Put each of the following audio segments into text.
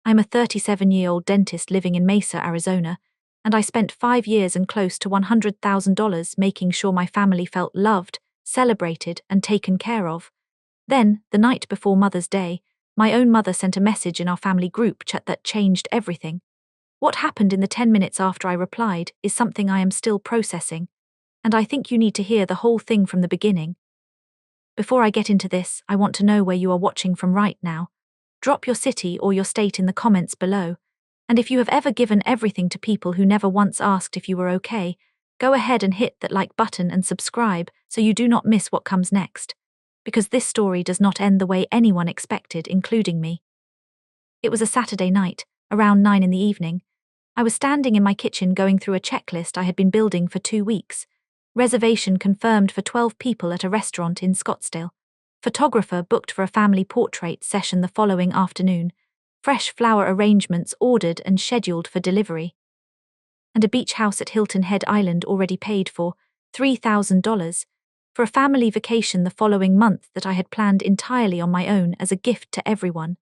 I'm a 37-year-old dentist living in Mesa, Arizona, and I spent 5 years and close to $100,000 making sure my family felt loved, celebrated, and taken care of. Then, the night before Mother's Day, my own mother sent a message in our family group chat that changed everything. What happened in the 10 minutes after I replied is something I am still processing, and I think you need to hear the whole thing from the beginning. Before I get into this, I want to know where you are watching from right now. Drop your city or your state in the comments below. And if you have ever given everything to people who never once asked if you were okay, go ahead and hit that like button and subscribe so you do not miss what comes next. Because this story does not end the way anyone expected, including me. It was a Saturday night, around 9 in the evening. I was standing in my kitchen going through a checklist I had been building for 2 weeks. Reservation confirmed for 12 people at a restaurant in Scottsdale. Photographer booked for a family portrait session the following afternoon. Fresh flower arrangements ordered and scheduled for delivery. And a beach house at Hilton Head Island already paid for, $3,000, for a family vacation the following month that I had planned entirely on my own as a gift to everyone.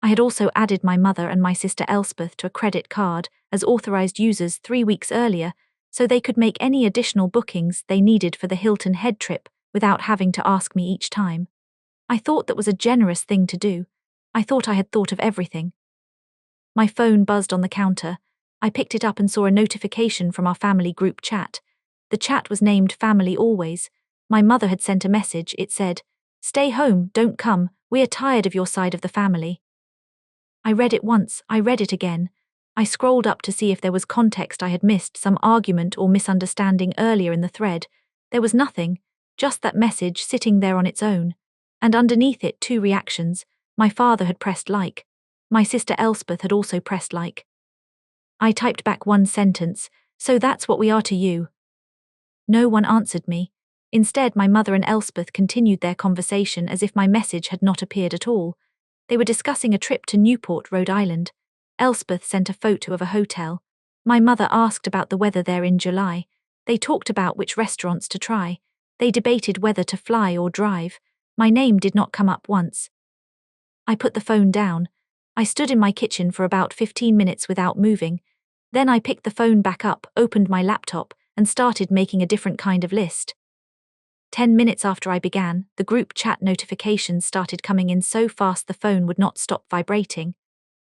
I had also added my mother and my sister Elspeth to a credit card as authorized users 3 weeks earlier so they could make any additional bookings they needed for the Hilton Head trip without having to ask me each time. I thought that was a generous thing to do. I thought I had thought of everything. My phone buzzed on the counter. I picked it up and saw a notification from our family group chat. The chat was named Family Always. My mother had sent a message. It said, "Stay home, don't come, we are tired of your side of the family." I read it once, I read it again. I scrolled up to see if there was context I had missed, some argument or misunderstanding earlier in the thread. There was nothing, just that message sitting there on its own. And underneath it 2 reactions. My father had pressed like. My sister Elspeth had also pressed like. I typed back one sentence, "So that's what we are to you." No one answered me. Instead, my mother and Elspeth continued their conversation as if my message had not appeared at all. They were discussing a trip to Newport, Rhode Island. Elspeth sent a photo of a hotel. My mother asked about the weather there in July. They talked about which restaurants to try. They debated whether to fly or drive. My name did not come up once. I put the phone down. I stood in my kitchen for about 15 minutes without moving. Then I picked the phone back up, opened my laptop, and started making a different kind of list. 10 minutes after I began, the group chat notifications started coming in so fast the phone would not stop vibrating.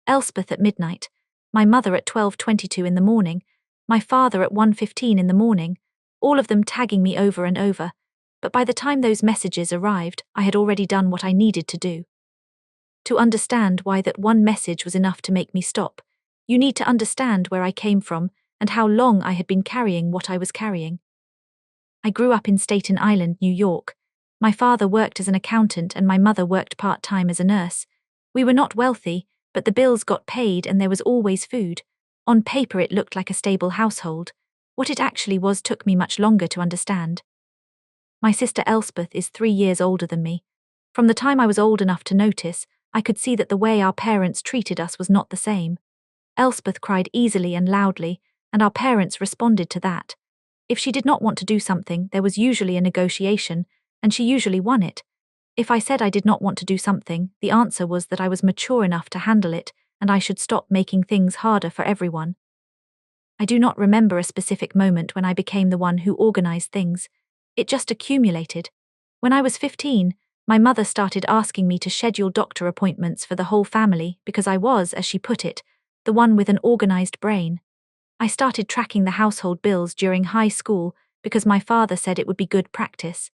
Elspeth at midnight, my mother at 12:22 in the morning, my father at 1:15 in the morning, all of them tagging me over and over. But by the time those messages arrived, I had already done what I needed to do. To understand why that one message was enough to make me stop, you need to understand where I came from and how long I had been carrying what I was carrying. I grew up in Staten Island, New York. My father worked as an accountant and my mother worked part-time as a nurse. We were not wealthy, but the bills got paid and there was always food. On paper it looked like a stable household. What it actually was took me much longer to understand. My sister Elspeth is 3 years older than me. From the time I was old enough to notice, I could see that the way our parents treated us was not the same. Elspeth cried easily and loudly, and our parents responded to that. If she did not want to do something, there was usually a negotiation, and she usually won it. If I said I did not want to do something, the answer was that I was mature enough to handle it, and I should stop making things harder for everyone. I do not remember a specific moment when I became the one who organized things. It just accumulated. When I was 15, my mother started asking me to schedule doctor appointments for the whole family because I was, as she put it, the one with an organized brain. I started tracking the household bills during high school because my father said it would be good practice.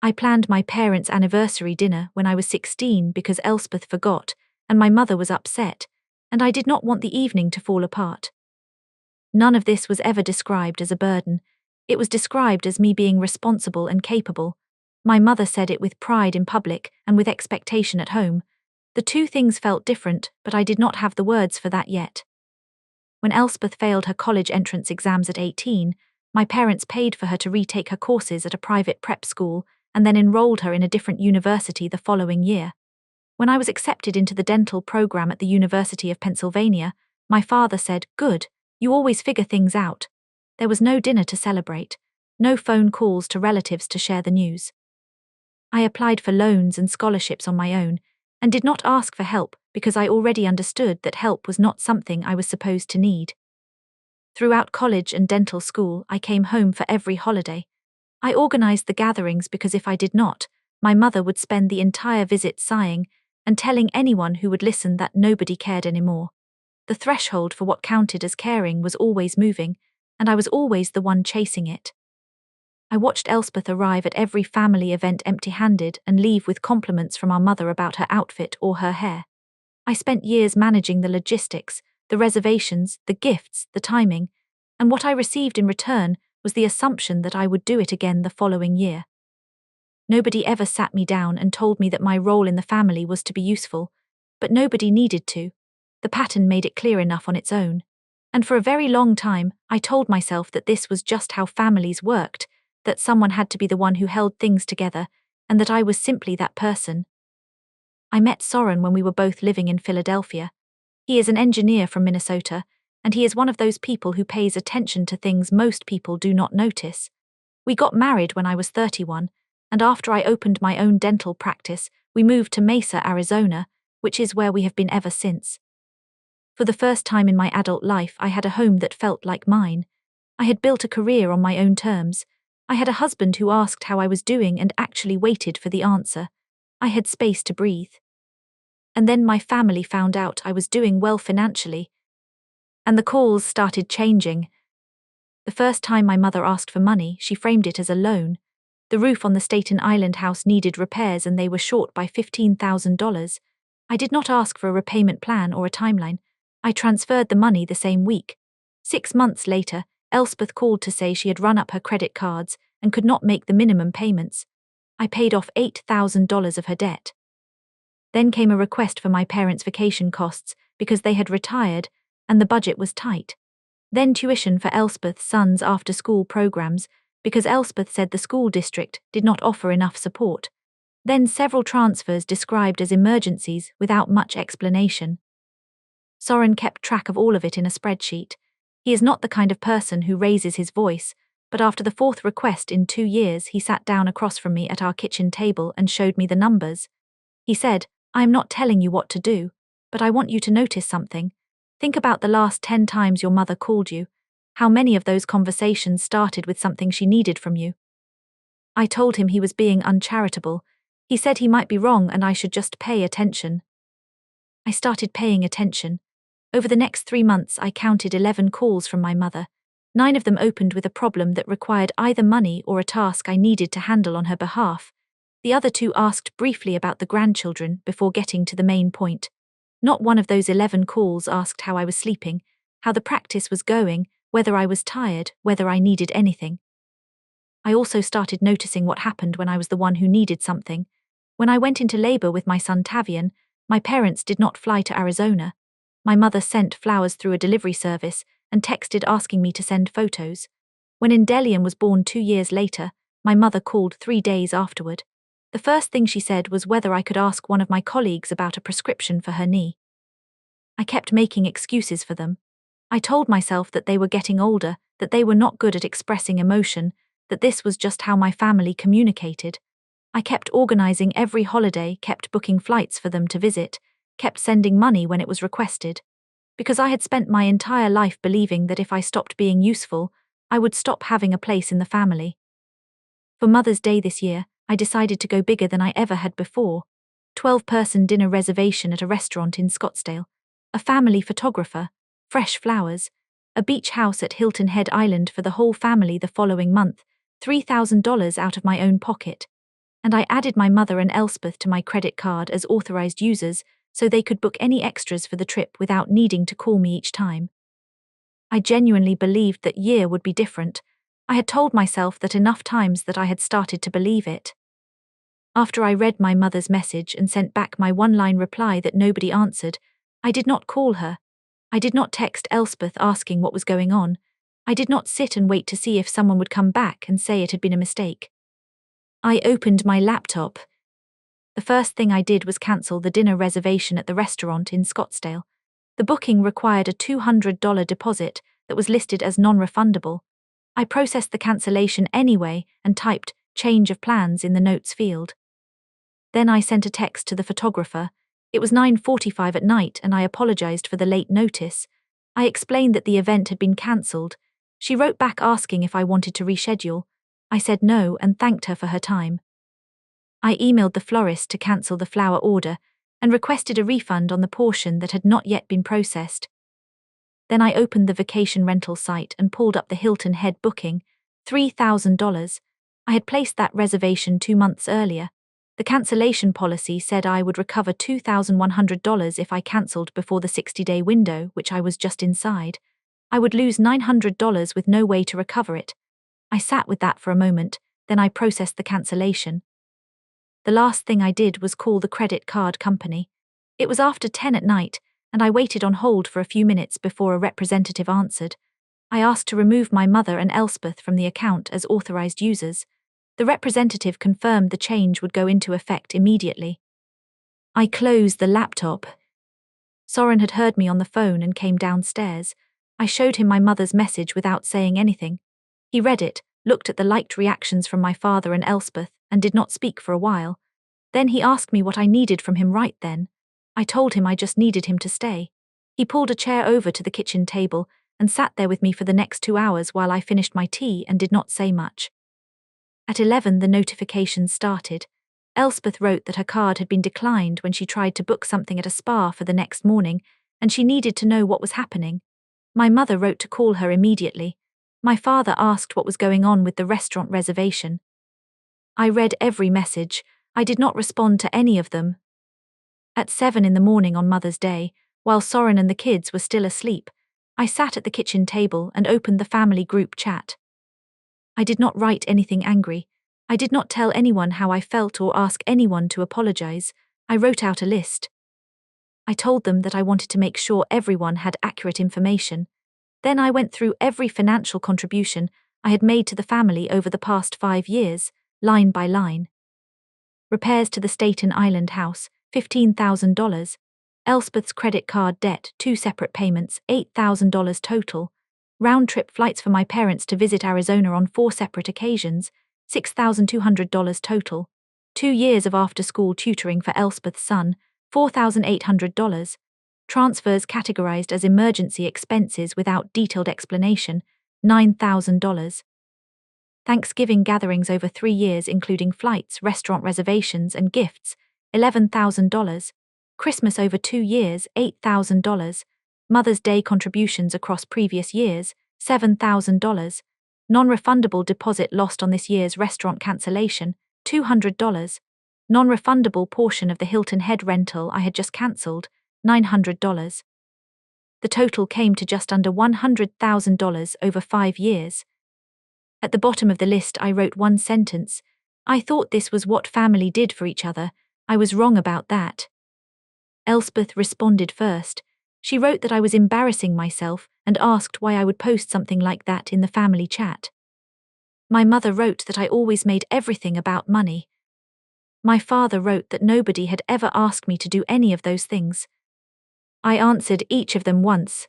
I planned my parents' anniversary dinner when I was 16 because Elspeth forgot, and my mother was upset, and I did not want the evening to fall apart. None of this was ever described as a burden. It was described as me being responsible and capable. My mother said it with pride in public and with expectation at home. The 2 things felt different, but I did not have the words for that yet. When Elspeth failed her college entrance exams at 18, my parents paid for her to retake her courses at a private prep school and then enrolled her in a different university the following year. When I was accepted into the dental program at the University of Pennsylvania, my father said, "Good, you always figure things out." There was no dinner to celebrate, no phone calls to relatives to share the news. I applied for loans and scholarships on my own and did not ask for help because I already understood that help was not something I was supposed to need. Throughout college and dental school, I came home for every holiday. I organized the gatherings because if I did not, my mother would spend the entire visit sighing and telling anyone who would listen that nobody cared anymore. The threshold for what counted as caring was always moving, and I was always the one chasing it. I watched Elspeth arrive at every family event empty-handed and leave with compliments from our mother about her outfit or her hair. I spent years managing the logistics, the reservations, the gifts, the timing, and what I received in return was the assumption that I would do it again the following year. Nobody ever sat me down and told me that my role in the family was to be useful, but nobody needed to. The pattern made it clear enough on its own. And for a very long time, I told myself that this was just how families worked, that someone had to be the one who held things together, and that I was simply that person. I met Soren when we were both living in Philadelphia. He is an engineer from Minnesota, and he is one of those people who pays attention to things most people do not notice. We got married when I was 31, and after I opened my own dental practice, we moved to Mesa, Arizona, which is where we have been ever since. For the first time in my adult life, I had a home that felt like mine. I had built a career on my own terms. I had a husband who asked how I was doing and actually waited for the answer. I had space to breathe. And then my family found out I was doing well financially. And the calls started changing. The first time my mother asked for money, she framed it as a loan. The roof on the Staten Island house needed repairs and they were short by $15,000. I did not ask for a repayment plan or a timeline. I transferred the money the same week. 6 months later, Elspeth called to say she had run up her credit cards and could not make the minimum payments. I paid off $8,000 of her debt. Then came a request for my parents' vacation costs because they had retired and the budget was tight. Then tuition for Elspeth's son's after-school programs because Elspeth said the school district did not offer enough support. Then several transfers described as emergencies without much explanation. Soren kept track of all of it in a spreadsheet. He is not the kind of person who raises his voice, but after the 4th request in 2 years, he sat down across from me at our kitchen table and showed me the numbers. He said, "I am not telling you what to do, but I want you to notice something. Think about the last 10 times your mother called you. How many of those conversations started with something she needed from you?" I told him he was being uncharitable. He said he might be wrong and I should just pay attention. I started paying attention. Over the next 3 months, I counted 11 calls from my mother. 9 of them opened with a problem that required either money or a task I needed to handle on her behalf. The other 2 asked briefly about the grandchildren before getting to the main point. Not one of those 11 calls asked how I was sleeping, how the practice was going, whether I was tired, whether I needed anything. I also started noticing what happened when I was the one who needed something. When I went into labor with my son Tavian, my parents did not fly to Arizona. My mother sent flowers through a delivery service and texted asking me to send photos. When Indelian was born 2 years later, my mother called 3 days afterward. The first thing she said was whether I could ask one of my colleagues about a prescription for her knee. I kept making excuses for them. I told myself that they were getting older, that they were not good at expressing emotion, that this was just how my family communicated. I kept organizing every holiday, kept booking flights for them to visit, kept sending money when it was requested. Because I had spent my entire life believing that if I stopped being useful, I would stop having a place in the family. For Mother's Day this year, I decided to go bigger than I ever had before. 12-person dinner reservation at a restaurant in Scottsdale, a family photographer, fresh flowers, a beach house at Hilton Head Island for the whole family the following month, $3,000 out of my own pocket. And I added my mother and Elspeth to my credit card as authorized users so they could book any extras for the trip without needing to call me each time. I genuinely believed that year would be different. I had told myself that enough times that I had started to believe it. After I read my mother's message and sent back my one-line reply that nobody answered, I did not call her. I did not text Elspeth asking what was going on. I did not sit and wait to see if someone would come back and say it had been a mistake. I opened my laptop. The first thing I did was cancel the dinner reservation at the restaurant in Scottsdale. The booking required a $200 deposit that was listed as non-refundable. I processed the cancellation anyway and typed "change of plans" in the notes field. Then I sent a text to the photographer. It was 9:45 at night and I apologized for the late notice. I explained that the event had been cancelled. She wrote back asking if I wanted to reschedule. I said no and thanked her for her time. I emailed the florist to cancel the flower order and requested a refund on the portion that had not yet been processed. Then I opened the vacation rental site and pulled up the Hilton Head booking, $3,000. I had placed that reservation 2 months earlier. The cancellation policy said I would recover $2,100 if I cancelled before the 60-day window, which I was just inside. I would lose $900 with no way to recover it. I sat with that for a moment, then I processed the cancellation. The last thing I did was call the credit card company. It was after 10 at night, and I waited on hold for a few minutes before a representative answered. I asked to remove my mother and Elspeth from the account as authorized users. The representative confirmed the change would go into effect immediately. I closed the laptop. Soren had heard me on the phone and came downstairs. I showed him my mother's message without saying anything. He read it, looked at the liked reactions from my father and Elspeth, and did not speak for a while. Then he asked me what I needed from him right then. I told him I just needed him to stay. He pulled a chair over to the kitchen table and sat there with me for the next 2 hours while I finished my tea and did not say much. At 11 the notifications started. Elspeth wrote that her card had been declined when she tried to book something at a spa for the next morning, and she needed to know what was happening. My mother wrote to call her immediately. My father asked what was going on with the restaurant reservation. I read every message. I did not respond to any of them. At 7 in the morning on Mother's Day, while Soren and the kids were still asleep, I sat at the kitchen table and opened the family group chat. I did not write anything angry. I did not tell anyone how I felt or ask anyone to apologize. I wrote out a list. I told them that I wanted to make sure everyone had accurate information. Then I went through every financial contribution I had made to the family over the past 5 years, line by line. Repairs to the Staten Island house, $15,000. Elspeth's credit card debt, 2 separate payments, $8,000 total. Round-trip flights for my parents to visit Arizona on 4 separate occasions, $6,200 total. 2 years of after-school tutoring for Elspeth's son, $4,800. Transfers categorized as emergency expenses without detailed explanation, $9,000. Thanksgiving gatherings over 3 years including flights, restaurant reservations, and gifts, $11,000. Christmas over 2 years, $8,000. Mother's Day contributions across previous years, $7,000. Non-refundable deposit lost on this year's restaurant cancellation, $200. Non-refundable portion of the Hilton Head rental I had just cancelled, $900. The total came to just under $100,000 over 5 years. At the bottom of the list I wrote one sentence. I thought this was what family did for each other. I was wrong about that. Elspeth responded first. She wrote that I was embarrassing myself and asked why I would post something like that in the family chat. My mother wrote that I always made everything about money. My father wrote that nobody had ever asked me to do any of those things. I answered each of them once.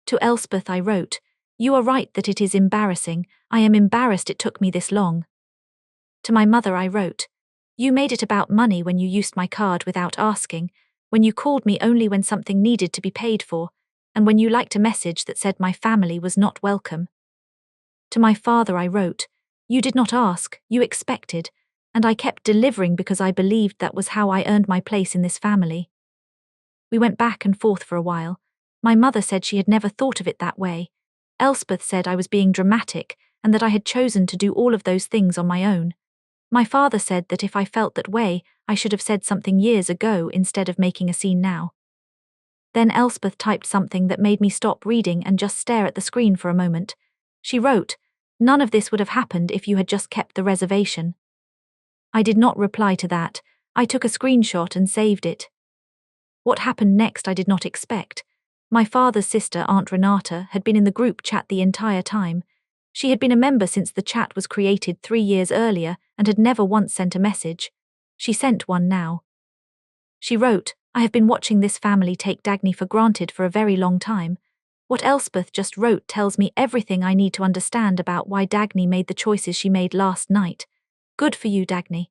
To Elspeth I wrote, "You are right that it is embarrassing. I am embarrassed it took me this long." To my mother I wrote, "You made it about money when you used my card without asking, when you called me only when something needed to be paid for, and when you liked a message that said my family was not welcome." To my father I wrote, "You did not ask, you expected, and I kept delivering because I believed that was how I earned my place in this family." We went back and forth for a while. My mother said she had never thought of it that way. Elspeth said I was being dramatic and that I had chosen to do all of those things on my own. My father said that if I felt that way, I should have said something years ago instead of making a scene now. Then Elspeth typed something that made me stop reading and just stare at the screen for a moment. She wrote, "None of this would have happened if you had just kept the reservation." I did not reply to that. I took a screenshot and saved it. What happened next I did not expect. My father's sister, Aunt Renata, had been in the group chat the entire time. She had been a member since the chat was created 3 years earlier and had never once sent a message. She sent one now. She wrote, "I have been watching this family take Dagny for granted for a very long time. What Elspeth just wrote tells me everything I need to understand about why Dagny made the choices she made last night. Good for you, Dagny."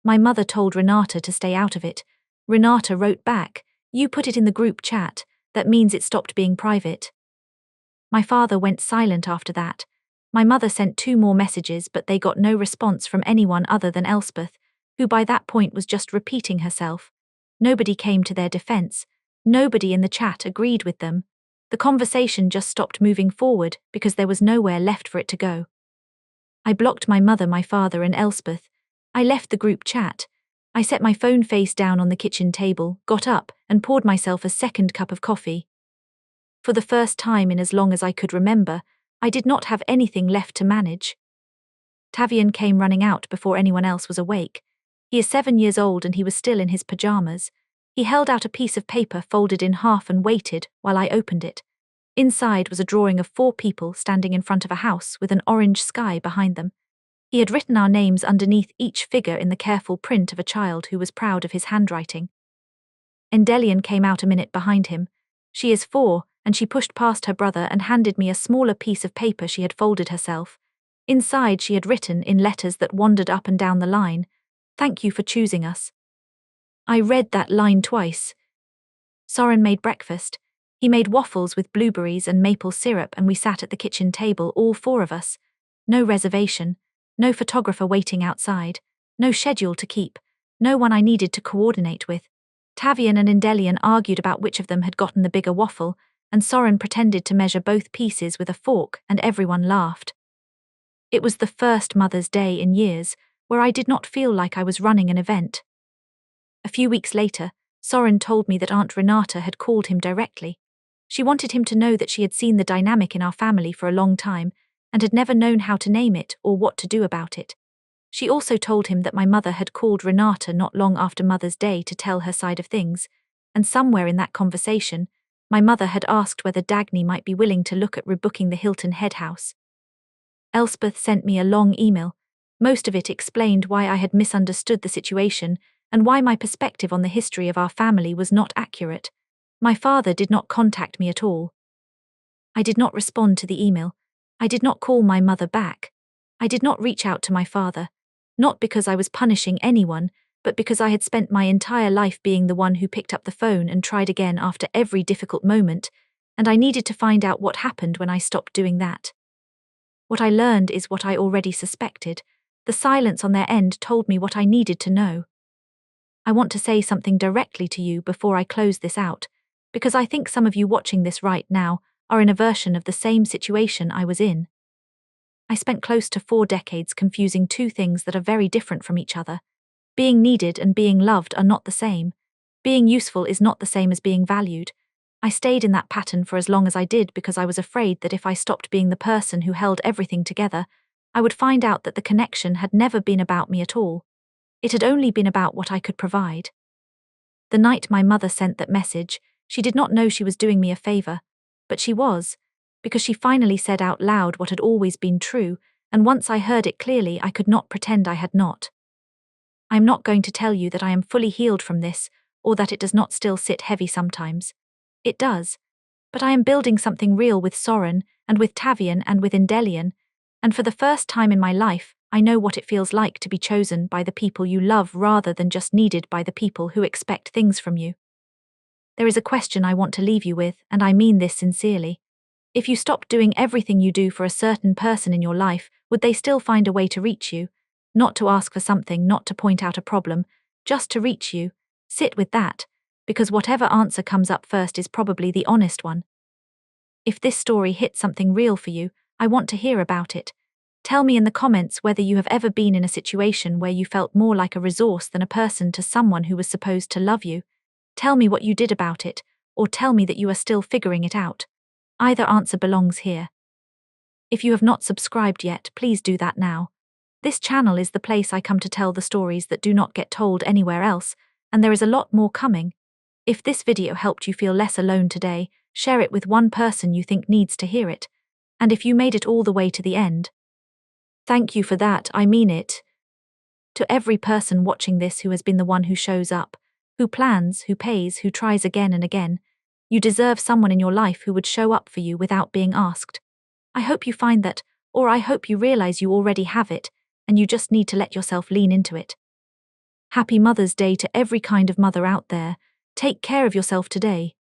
My mother told Renata to stay out of it. Renata wrote back, "You put it in the group chat, that means it stopped being private." My father went silent after that. My mother sent 2 more messages, but they got no response from anyone other than Elspeth, who by that point was just repeating herself. Nobody came to their defense. Nobody in the chat agreed with them. The conversation just stopped moving forward because there was nowhere left for it to go. I blocked my mother, my father, and Elspeth. I left the group chat. I set my phone face down on the kitchen table, got up, and poured myself a second cup of coffee. For the first time in as long as I could remember, I did not have anything left to manage. Tavian came running out before anyone else was awake. He is 7 years old and he was still in his pajamas. He held out a piece of paper folded in half and waited while I opened it. Inside was a drawing of 4 people standing in front of a house with an orange sky behind them. He had written our names underneath each figure in the careful print of a child who was proud of his handwriting. Endelian came out a minute behind him. She is 4, and she pushed past her brother and handed me a smaller piece of paper she had folded herself. Inside she had written in letters that wandered up and down the line, "Thank you for choosing us." I read that line twice. Soren made breakfast. He made waffles with blueberries and maple syrup, and we sat at the kitchen table, all 4 of us. No reservation, no photographer waiting outside, no schedule to keep, no one I needed to coordinate with. Tavian and Endelian argued about which of them had gotten the bigger waffle, and Soren pretended to measure both pieces with a fork, and everyone laughed. It was the first Mother's Day in years where I did not feel like I was running an event. A few weeks later, Soren told me that Aunt Renata had called him directly. She wanted him to know that she had seen the dynamic in our family for a long time and had never known how to name it or what to do about it. She also told him that my mother had called Renata not long after Mother's Day to tell her side of things, and somewhere in that conversation, my mother had asked whether Dagny might be willing to look at rebooking the Hilton Head House. Elspeth sent me a long email. Most of it explained why I had misunderstood the situation and why my perspective on the history of our family was not accurate. My father did not contact me at all. I did not respond to the email. I did not call my mother back. I did not reach out to my father, not because I was punishing anyone, but because I had spent my entire life being the one who picked up the phone and tried again after every difficult moment, and I needed to find out what happened when I stopped doing that. What I learned is what I already suspected. The silence on their end told me what I needed to know. I want to say something directly to you before I close this out, because I think some of you watching this right now are in a version of the same situation I was in. I spent close to 4 decades confusing 2 things that are very different from each other. Being needed and being loved are not the same. Being useful is not the same as being valued. I stayed in that pattern for as long as I did because I was afraid that if I stopped being the person who held everything together, I would find out that the connection had never been about me at all. It had only been about what I could provide. The night my mother sent that message, she did not know she was doing me a favor, but she was, because she finally said out loud what had always been true, and once I heard it clearly, I could not pretend I had not. I am not going to tell you that I am fully healed from this, or that it does not still sit heavy sometimes. It does. But I am building something real with Soren, and with Tavian, and with Endelian, and for the first time in my life, I know what it feels like to be chosen by the people you love rather than just needed by the people who expect things from you. There is a question I want to leave you with, and I mean this sincerely. If you stopped doing everything you do for a certain person in your life, would they still find a way to reach you? Not to ask for something, not to point out a problem, just to reach you. Sit with that, because whatever answer comes up first is probably the honest one. If this story hit something real for you, I want to hear about it. Tell me in the comments whether you have ever been in a situation where you felt more like a resource than a person to someone who was supposed to love you. Tell me what you did about it, or tell me that you are still figuring it out. Either answer belongs here. If you have not subscribed yet, please do that now. This channel is the place I come to tell the stories that do not get told anywhere else, and there is a lot more coming. If this video helped you feel less alone today, share it with one person you think needs to hear it. And if you made it all the way to the end, thank you for that, I mean it. To every person watching this who has been the one who shows up, who plans, who pays, who tries again and again, you deserve someone in your life who would show up for you without being asked. I hope you find that, or I hope you realize you already have it, and you just need to let yourself lean into it. Happy Mother's Day to every kind of mother out there. Take care of yourself today.